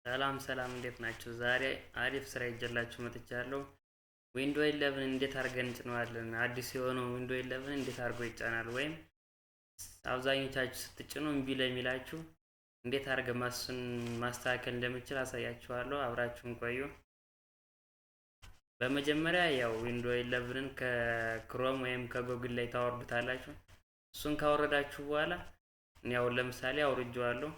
ሰላም እንዴት ናችሁ? ዛሬ አሪፍ ስራ ይዤላችሁ መጥቻለሁ። ዊንዶ 11 እንዴት አድርገን እንጭነዋለን? አዲስ የሆነው ዊንዶ 11 እንዴት አድርጎ ይጫናል? ወይም አብዛኞቻችሁ ስትጭኑ እምቢ ለሚላችሁ እንዴት አድርገን ማስተካከል እንደምችል አሳያችኋለሁ። አብራችሁን ቆዩ። በመጀመሪያ ያው ዊንዶ 11ን ከክሮም ወይም ከጎግል ላይ ታወርዱታላችሁ። እሱን ካወረዳችሁ በኋላ ያው ለምሳሌ አውርጄዋለሁ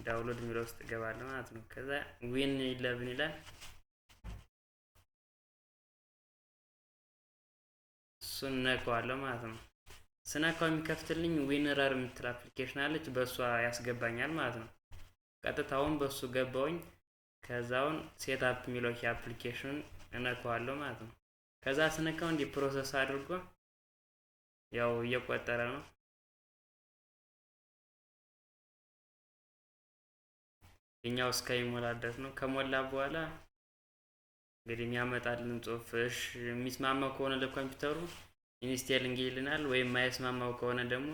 ዳውንሎድ የሚለው ውስጥ እገባለሁ ማለት ነው። ከዛ ዊን 11 ይላል። እሱን ነካዋለሁ ማለት ነው። ስነካው የሚከፍትልኝ ዊንረር የምትል አፕሊኬሽን አለች። በእሷ ያስገባኛል ማለት ነው። ቀጥታውን በእሱ ገባውኝ። ከዛውን ሴትአፕ የሚለው አፕሊኬሽን እነካዋለሁ ማለት ነው። ከዛ ስነካው እንዲህ ፕሮሰስ አድርጎ ያው እየቆጠረ ነው። እኛው እስከሚሞላ ድረስ ነው። ከሞላ በኋላ እንግዲህ የሚያመጣልን ጽሁፍ እሺ የሚስማማው ከሆነ ለኮምፒውተሩ ኢንስቴሊንግ ይልናል። ወይም ማይስማማው ከሆነ ደግሞ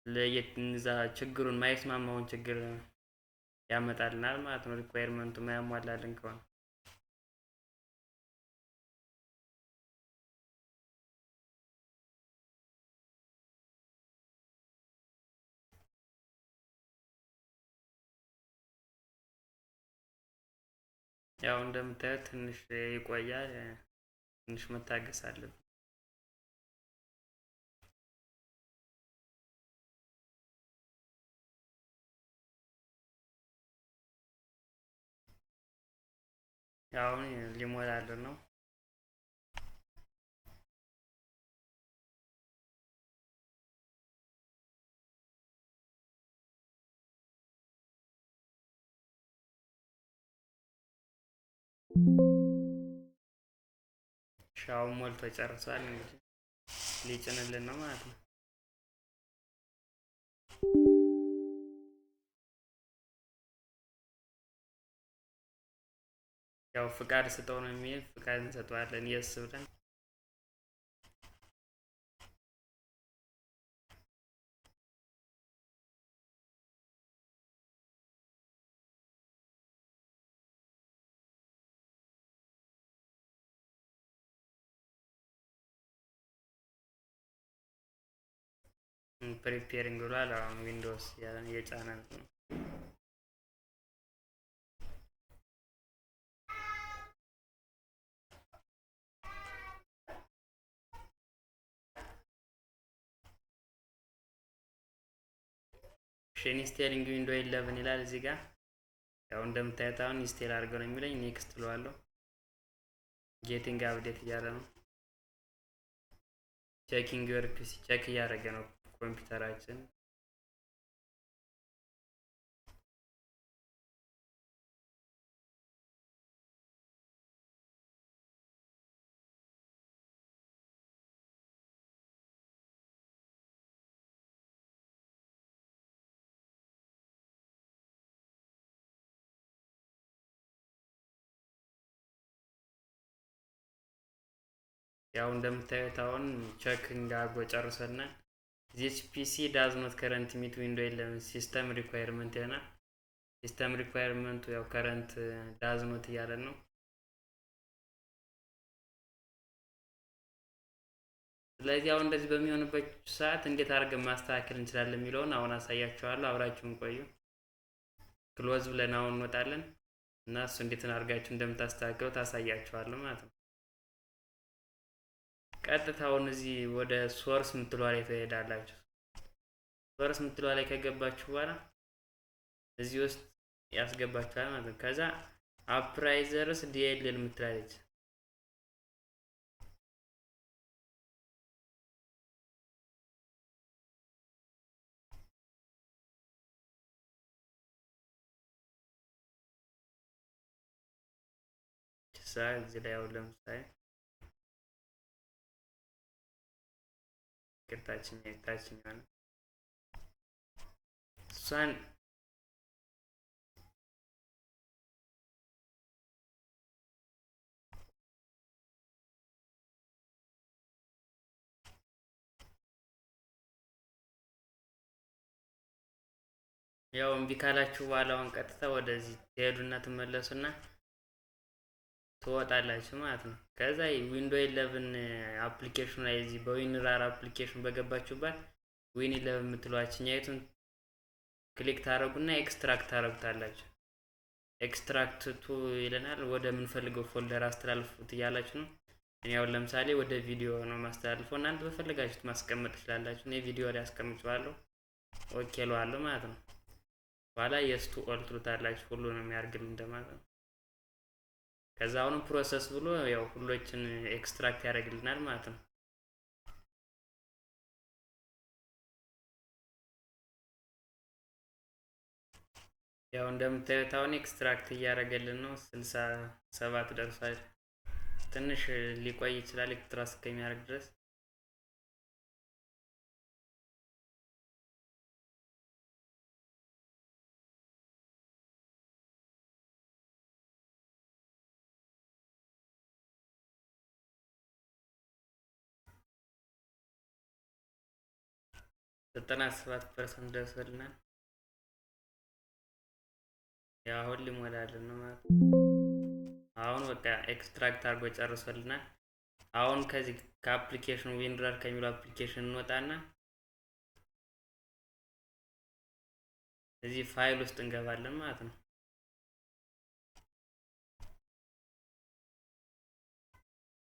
ለየትንዛ ችግሩን ማይስማማውን ችግር ያመጣልናል ማለት ነው። ሪኳየርመንቱ ማያሟላልን ከሆነ ያው እንደምታዩት ትንሽ ይቆያል። ትንሽ መታገስ አለብን። ያው ሊሞላልን ነው። ሻው ሞልቶ ጨርሷል። እንግዲህ ሊጭንልን ነው ማለት ነው። ያው ፍቃድ ስጠው ነው የሚል ፍቃድ እንሰጠዋለን። የስ ብለን ፕሪፔሪንግ ብሏል። አሁን ዊንዶውስ የጫነ ነው። ኢንስቴሊንግ ዊንዶ 11 ይላል እዚህ ጋር። ያው እንደምታዩት አሁን ኢንስቴል አድርገው ነው የሚለኝ። ኔክስት ብለዋለሁ። ጌቲንግ አፕዴት እያለ ነው። ቼኪንግ ዩር ፒሲ ቼክ እያደረገ ነው ኮምፒውተራችን። ያው እንደምታዩት አሁን ቼክ እንዳርጎ ጨርሰናል። ዚስ ፒሲ ዳዝ ኖት ከረንት ሚት ዊንዶ 11 ሲስተም ሪኳየርመንት ይሆናል። ሲስተም ሪኳየርመንቱ ያው ከረንት ዳዝ ኖት እያለን ነው። ስለዚህ አሁን እንደዚህ በሚሆንበት ሰዓት እንዴት አድርገን ማስተካከል እንችላለን የሚለውን አሁን አሳያችኋለሁ። አብራችሁን ቆዩ። ክሎዝ ብለን አሁን እንወጣለን እና እሱ እንዴት አድርጋችሁ እንደምታስተካክሉ ታሳያችኋለሁ ማለት ነው። ቀጥታውን እዚህ ወደ ሶርስ ምትሏ ላይ ትሄዳላችሁ። ሶርስ ምትሏ ላይ ከገባችሁ በኋላ እዚህ ውስጥ ያስገባችኋል ማለት ነው። ከዛ አፕራይዘርስ ዲኤልኤል ምትላለች። እዚህ ላይ አሁን ለምሳሌ ታችኛ ነው እሷን ያው እምቢ ካላችሁ በኋላ አሁን ቀጥታ ወደዚህ ትሄዱና ትመለሱና ትወጣላችሁ ማለት ነው። ከዛ ዊንዶው 11 አፕሊኬሽኑ ላይ እዚህ በዊንራር አፕሊኬሽን በገባችሁባት ዊን 11 የምትሏችኛይቱን ክሊክ ታረጉና ኤክስትራክት ታረጉታላችሁ። ኤክስትራክት ቱ ይለናል። ወደ ምንፈልገው ፎልደር አስተላልፉት እያላችሁ ነው። እኔ አሁን ለምሳሌ ወደ ቪዲዮ ነው ማስተላልፈው። እናንተ በፈለጋችሁት ማስቀመጥ ትችላላችሁ። እኔ ቪዲዮ ላይ አስቀምጬዋለሁ። ኦኬ እለዋለሁ ማለት ነው። በኋላ የስ ቱ ኦል ትሉታላችሁ። ሁሉንም ያርግልን እንደማለት ነው። ከዛ አሁንም ፕሮሰስ ብሎ ያው ሁሎችን ኤክስትራክት ያደርግልናል ማለት ነው። ያው እንደምታዩት አሁን ኤክስትራክት እያደረገልን ነው። 67 ደርሷል። ትንሽ ሊቆይ ይችላል ኤክስትራክት እስከሚያደርግ ድረስ። ዘጠና 97% ደርሶልናል። ያው አሁን ሊሞላልን ነው ማለት ነው። አሁን በቃ ኤክስትራክት አድርጎ ጨርሶልናል። አሁን ከዚህ ከአፕሊኬሽኑ ዊንራር ከሚለው አፕሊኬሽን እንወጣና እዚህ ፋይል ውስጥ እንገባለን ማለት ነው።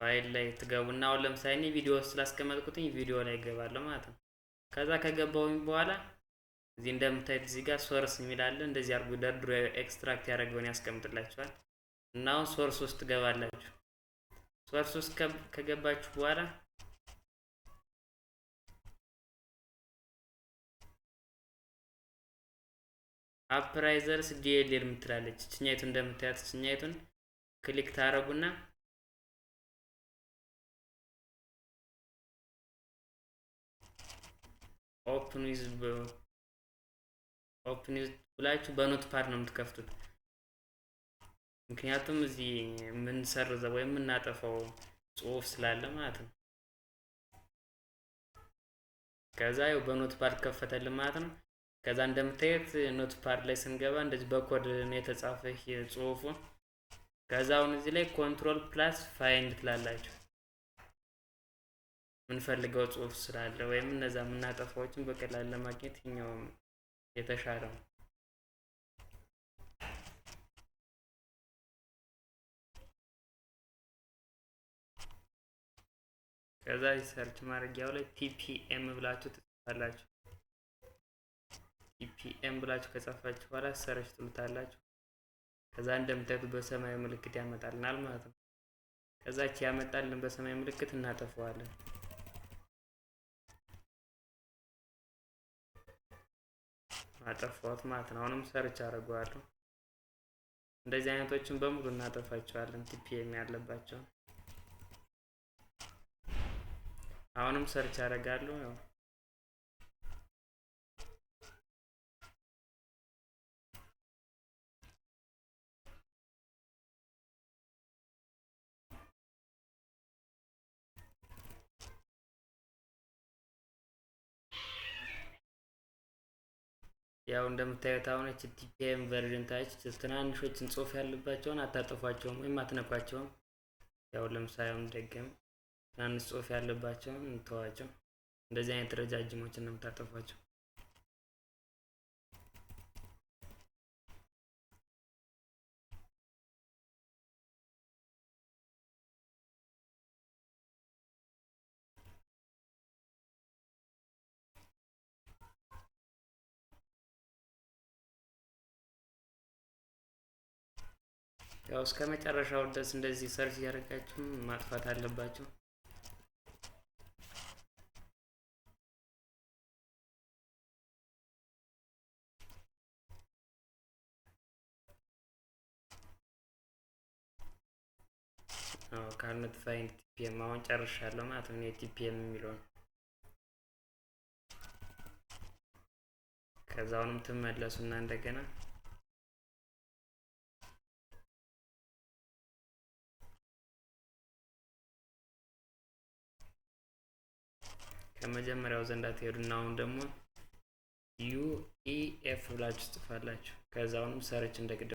ፋይል ላይ ትገቡና አሁን ለምሳሌ እኔ ቪዲዮ ውስጥ ስላስቀመጥኩትኝ ቪዲዮ ላይ እገባለሁ ማለት ነው። ከዛ ከገባሁኝ በኋላ እዚህ እንደምታዩት እዚህ ጋር ሶርስ የሚል አለ። እንደዚህ አድርጎ ደርድሮ ኤክስትራክት ያደረገውን ያስቀምጥላችኋል። እና አሁን ሶርስ ውስጥ ትገባላችሁ። ሶርስ ውስጥ ከገባችሁ በኋላ አፕራይዘርስ ዲኤልኤል የምትላለች እችኛይቱ እንደምታዩት እችኛይቱን ክሊክ ታረጉና ኦፕን ዊዝ ብላችሁ በኖትፓድ ነው የምትከፍቱት። ምክንያቱም እዚህ የምንሰርዘው ወይም የምናጠፋው ጽሁፍ ስላለ ማለት ነው። ከዛ ያው በኖትፓድ ከፈተልን ማለት ነው። ከዛ እንደምታዩት ኖትፓድ ላይ ስንገባ እንደዚህ በኮድ ነው የተጻፈ ጽሁፉ። ከዛ አሁን እዚህ ላይ ኮንትሮል ፕላስ ፋይንድ ትላላችሁ ምንፈልገው ጽሁፍ ስላለ ወይም እነዛ የምናጠፋዎችን በቀላል ለማግኘት ይኛው የተሻለ ነው። ከዛ ሰርች ማድረጊያው ላይ ppm ብላችሁ ትጽፋላችሁ። ppm ብላችሁ ከጻፋችሁ በኋላ ሰርች ትሉታላችሁ። ከዛ እንደምታዩት በሰማያዊ ምልክት ያመጣልናል ማለት ነው። ከዛች ያመጣልን በሰማያዊ ምልክት እናጠፋዋለን። አጠፋሁት ማለት ነው። አሁንም ሰርች አደርገዋለሁ። እንደዚህ አይነቶችን በሙሉ እናጠፋቸዋለን ppm ያለባቸው። አሁንም ሰርች አደርጋለሁ። ያው እንደምታዩት አሁን ppm ቨርዥን ታች ትናንሾችን ጽሁፍ ያለባቸውን አታጠፏቸውም ወይም አትነኳቸውም። ያው ለምሳሌ አሁን ደግም ትናንሽ ጽሁፍ ያለባቸውን እንተዋቸው። እንደዚህ አይነት ረጃጅሞችን ነው የምታጠፏቸው። ያው እስከ መጨረሻው ድረስ እንደዚህ ሰርች እያደረጋችሁ ማጥፋት አለባችሁ። ካልነት ፋይንድ ppm አሁን ጨርሻለሁ ማለት ነው። ppm የሚለውን ከዛውንም ትመለሱና እንደገና ከመጀመሪያው ዘንዳ ትሄዱና አሁን ደግሞ UEF ብላችሁ ጽፋላችሁ። ከዛውንም ሰርች እንደግደ